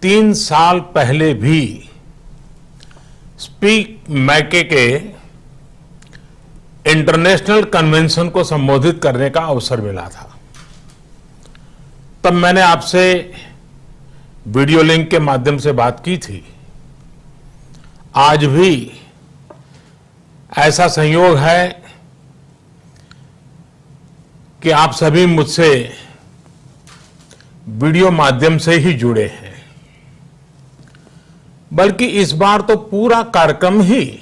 3 साल पहले भी स्पीक मैके के इंटरनेशनल कन्वेंशन को संबोधित करने का अवसर मिला था। तब मैंने आपसे वीडियो लिंक के माध्यम से बात की थी। आज भी ऐसा संयोग है कि आप सभी मुझसे वीडियो माध्यम से ही जुड़े हैं, बल्कि इस बार तो पूरा कार्यक्रम ही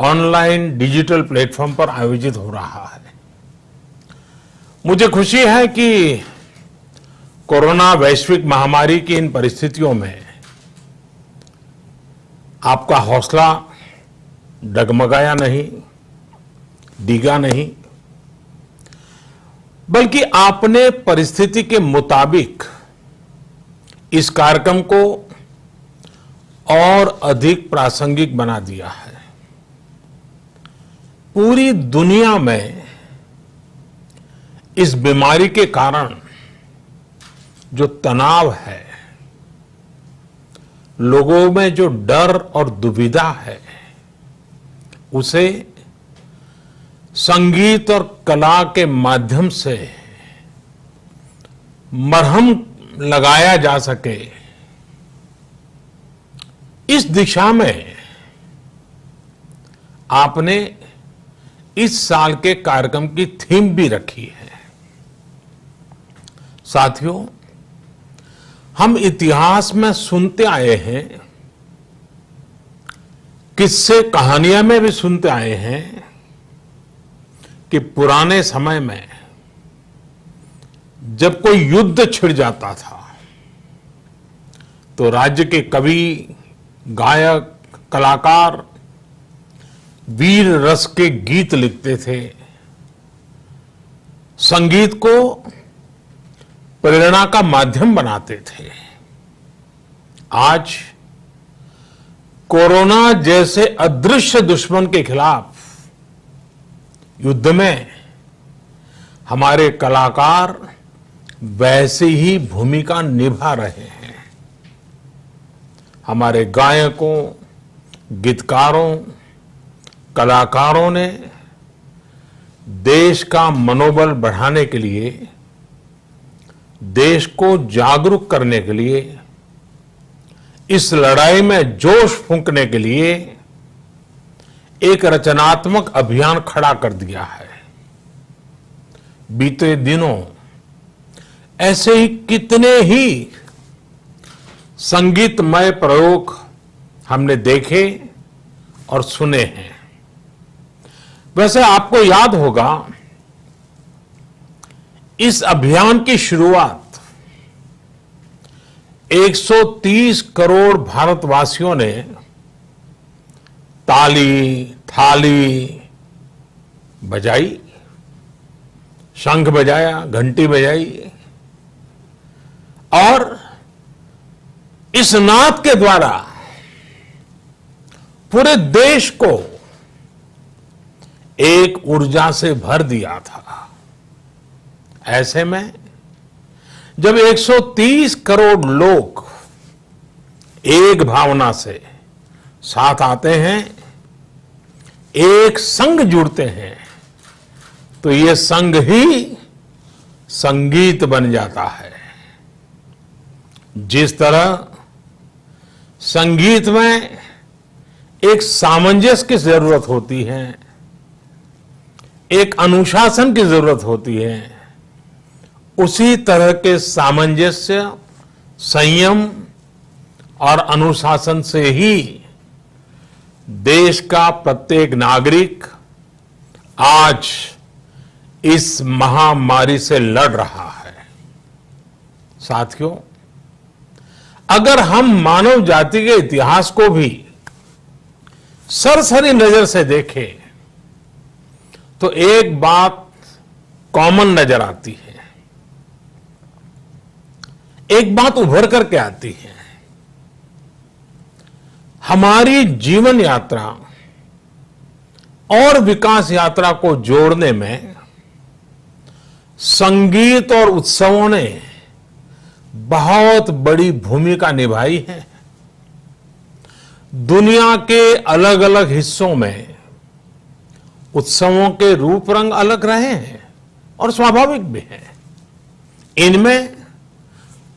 ऑनलाइन डिजिटल प्लेटफॉर्म पर आयोजित हो रहा है। मुझे खुशी है कि कोरोना वैश्विक महामारी की इन परिस्थितियों में आपका हौसला डगमगाया नहीं, डिगा नहीं, बल्कि आपने परिस्थिति के मुताबिक इस कार्यक्रम को और अधिक प्रासंगिक बना दिया है। पूरी दुनिया में इस बीमारी के कारण जो तनाव है, लोगों में जो डर और दुविधा है, उसे संगीत और कला के माध्यम से मरहम लगाया जा सके, इस दिशा में आपने इस साल के कार्यक्रम की थीम भी रखी है। साथियों, हम इतिहास में सुनते आए हैं, किस्से कहानियां में भी सुनते आए हैं कि पुराने समय में जब कोई युद्ध छिड़ जाता था तो राज्य के कवि, गायक, कलाकार वीर रस के गीत लिखते थे, संगीत को प्रेरणा का माध्यम बनाते थे। आज कोरोना जैसे अदृश्य दुश्मन के खिलाफ युद्ध में हमारे कलाकार वैसी ही भूमिका निभा रहे हैं। हमारे गायकों, गीतकारों, कलाकारों ने देश का मनोबल बढ़ाने के लिए, देश को जागरूक करने के लिए, इस लड़ाई में जोश फूंकने के लिए एक रचनात्मक अभियान खड़ा कर दिया है। बीते दिनों ऐसे ही कितने ही संगीतमय प्रयोग हमने देखे और सुने हैं। वैसे आपको याद होगा, इस अभियान की शुरुआत 130 करोड़ भारतवासियों ने ताली, थाली बजाई, शंख बजाया, घंटी बजाई और इस नाद के द्वारा पूरे देश को एक ऊर्जा से भर दिया था। ऐसे में जब 130 करोड़ लोग एक भावना से साथ आते हैं, एक संग जुड़ते हैं, तो ये संग ही संगीत बन जाता है। जिस तरह संगीत में एक सामंजस्य की जरूरत होती है, एक अनुशासन की जरूरत होती है, उसी तरह के सामंजस्य, संयम और अनुशासन से ही देश का प्रत्येक नागरिक आज इस महामारी से लड़ रहा है। साथियों, अगर हम मानव जाति के इतिहास को भी सरसरी नजर से देखें तो एक बात कॉमन नजर आती है, एक बात उभर करके आती है। हमारी जीवन यात्रा और विकास यात्रा को जोड़ने में संगीत और उत्सवों ने बहुत बड़ी भूमिका निभाई है। दुनिया के अलग अलग हिस्सों में उत्सवों के रूप रंग अलग रहे हैं और स्वाभाविक भी हैं। इनमें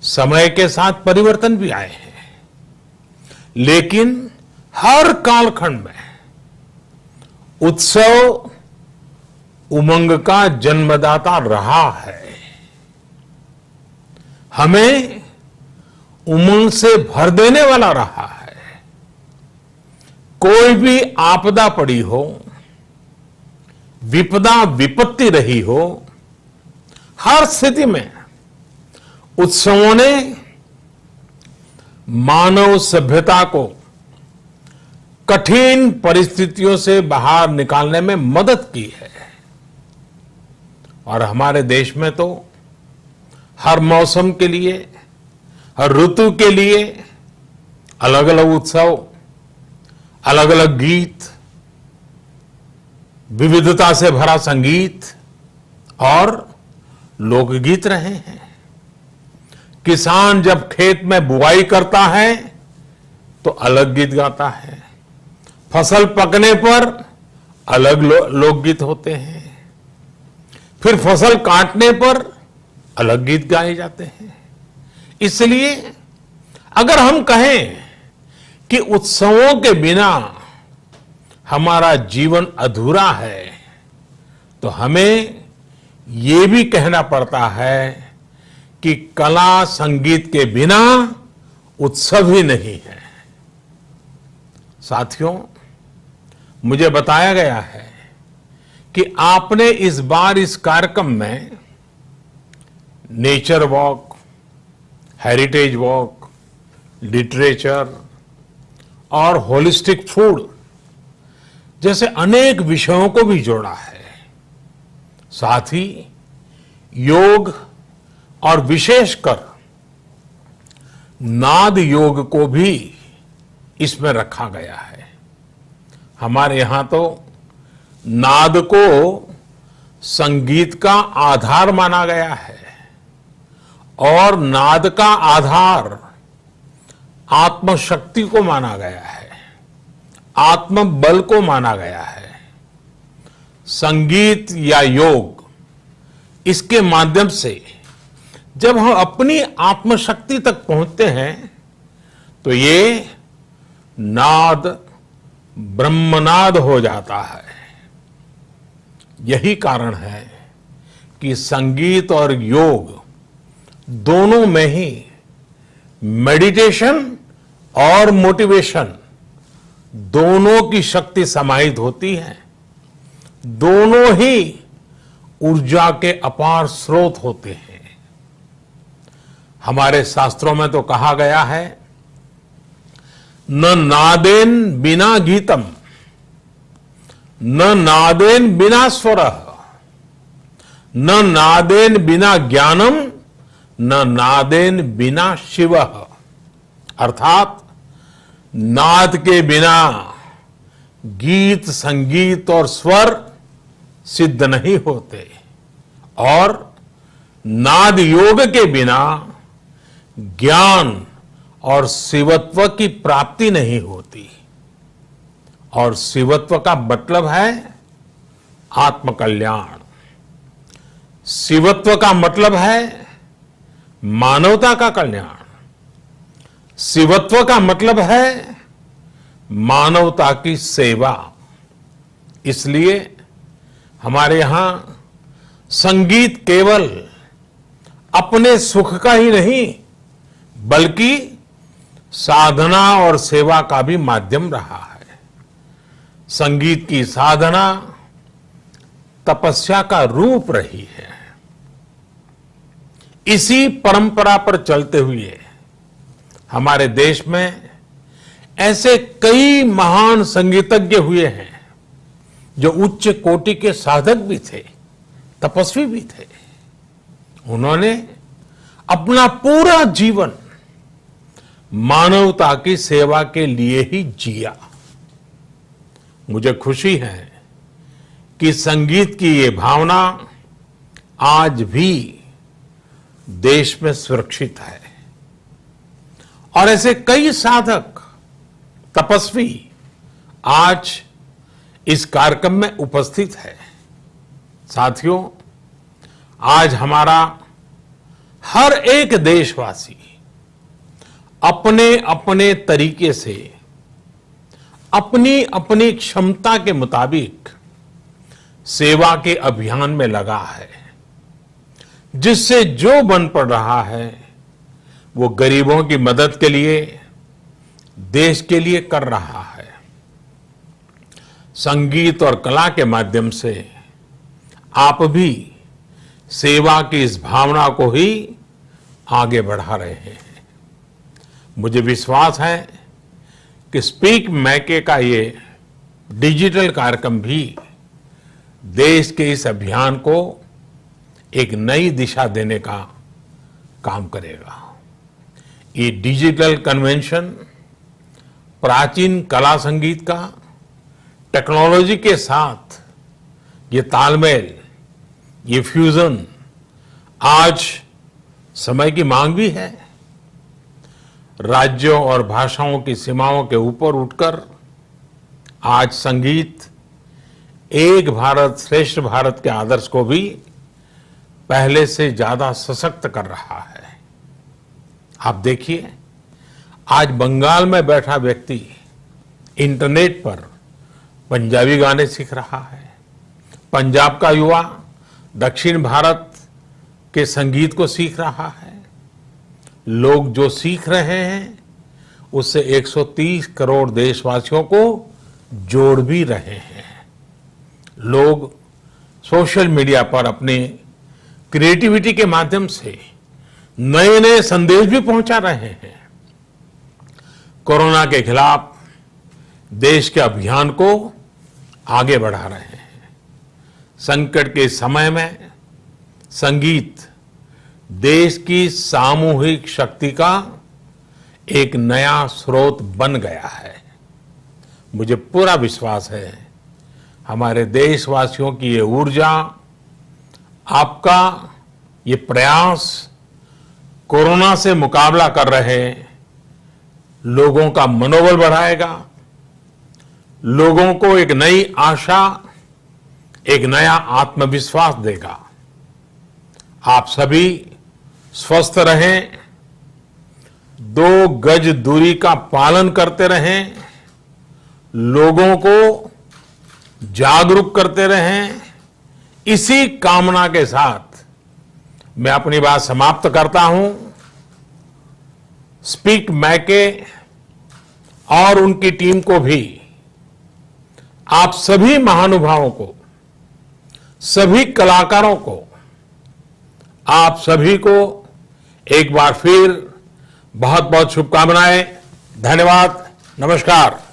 समय के साथ परिवर्तन भी आए हैं, लेकिन हर कालखंड में उत्सव उमंग का जन्मदाता रहा है। हमें उमंग से भर देने वाला रहा है। कोई भी आपदा पड़ी हो, विपदा विपत्ति रही हो, हर स्थिति में उत्सवों ने मानव सभ्यता को कठिन परिस्थितियों से बाहर निकालने में मदद की है। और हमारे देश में तो हर मौसम के लिए, हर ऋतु के लिए अलग अलग उत्सव, अलग अलग गीत, विविधता से भरा संगीत और लोकगीत रहे हैं। किसान जब खेत में बुआई करता है तो अलग गीत गाता है, फसल पकने पर अलग लोकगीत होते हैं, फिर फसल काटने पर अलग गीत गाए जाते हैं। इसलिए अगर हम कहें कि उत्सवों के बिना हमारा जीवन अधूरा है, तो हमें ये भी कहना पड़ता है कि कला संगीत के बिना उत्सव ही नहीं है। साथियों, मुझे बताया गया है कि आपने इस बार इस कार्यक्रम में nature walk, heritage walk, literature और होलिस्टिक फूड जैसे अनेक विषयों को भी जोड़ा है। साथ ही योग और विशेषकर नाद योग को भी इसमें रखा गया है। हमारे यहां तो नाद को संगीत का आधार माना गया है और नाद का आधार आत्मशक्ति को माना गया है, आत्मबल को माना गया है। संगीत या योग, इसके माध्यम से जब हम अपनी आत्मशक्ति तक पहुंचते हैं तो ये नाद ब्रह्मनाद हो जाता है। यही कारण है कि संगीत और योग दोनों में ही मेडिटेशन और मोटिवेशन दोनों की शक्ति समाहित होती है। दोनों ही ऊर्जा के अपार स्रोत होते हैं। हमारे शास्त्रों में तो कहा गया है, न नादेन बिना गीतम, न नादेन बिना स्वरः, न नादेन बिना ज्ञानम, न नादेन बिना शिवः। अर्थात नाद के बिना गीत, संगीत और स्वर सिद्ध नहीं होते और नाद योग के बिना ज्ञान और शिवत्व की प्राप्ति नहीं होती। और शिवत्व का मतलब है आत्मकल्याण। शिवत्व का मतलब है मानवता का कल्याण। शिवत्व का मतलब है मानवता की सेवा। इसलिए हमारे यहां संगीत केवल अपने सुख का ही नहीं बल्कि साधना और सेवा का भी माध्यम रहा है। संगीत की साधना तपस्या का रूप रही है। इसी परंपरा पर चलते हुए हमारे देश में ऐसे कई महान संगीतज्ञ हुए हैं जो उच्च कोटि के साधक भी थे, तपस्वी भी थे। उन्होंने अपना पूरा जीवन मानवता की सेवा के लिए ही जिया। मुझे खुशी है कि संगीत की ये भावना आज भी देश में सुरक्षित है। और ऐसे कई साधक, तपस्वी आज इस कार्यक्रम में उपस्थित है। साथियों, आज हमारा हर एक देशवासी अपने अपने तरीके से, अपनी अपनी क्षमता के मुताबिक सेवा के अभियान में लगा है, जिससे जो बन पड़ रहा है वो गरीबों की मदद के लिए, देश के लिए कर रहा है। संगीत और कला के माध्यम से आप भी सेवा की इस भावना को ही आगे बढ़ा रहे हैं। मुझे विश्वास है कि स्पीक मैके का ये डिजिटल कार्यक्रम भी देश के इस अभियान को एक नई दिशा देने का काम करेगा। ये डिजिटल कन्वेंशन प्राचीन कला संगीत का टेक्नोलॉजी के साथ ये तालमेल, ये फ्यूजन आज समय की मांग भी है। राज्यों और भाषाओं की सीमाओं के ऊपर उठकर आज संगीत एक भारत श्रेष्ठ भारत के आदर्श को भी पहले से ज्यादा सशक्त कर रहा है। आप देखिए, आज बंगाल में बैठा व्यक्ति इंटरनेट पर पंजाबी गाने सीख रहा है। पंजाब का युवा दक्षिण भारत के संगीत को सीख रहा है। लोग जो सीख रहे हैं उससे 130 करोड़ देशवासियों को जोड़ भी रहे हैं। लोग सोशल मीडिया पर अपने क्रिएटिविटी के माध्यम से नए नए संदेश भी पहुंचा रहे हैं। कोरोना के खिलाफ देश के अभियान को आगे बढ़ा रहे हैं। संकट के समय में संगीत देश की सामूहिक शक्ति का एक नया स्रोत बन गया है। मुझे पूरा विश्वास है हमारे देशवासियों की ये ऊर्जा, आपका ये प्रयास कोरोना से मुकाबला कर रहे लोगों का मनोबल बढ़ाएगा, लोगों को एक नई आशा, एक नया आत्मविश्वास देगा। आप सभी स्वस्थ रहें, 2 गज दूरी का पालन करते रहें, लोगों को जागरूक करते रहें। इसी कामना के साथ मैं अपनी बात समाप्त करता हूं। स्पीक मैके और उनकी टीम को भी, आप सभी महानुभावों को, सभी कलाकारों को, आप सभी को एक बार फिर बहुत बहुत शुभकामनाएं। धन्यवाद। नमस्कार।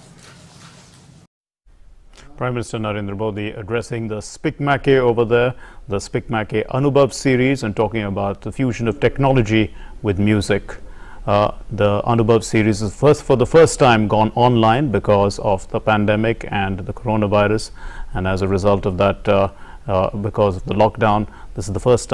Prime Minister Narendra Modi addressing the Speak Make over there, the Speak Make Anubhav series, and talking about the fusion of technology with music. The Anubhav series is for the first time gone online because of the pandemic and the coronavirus, and as a result of that, because of the lockdown, this is the first time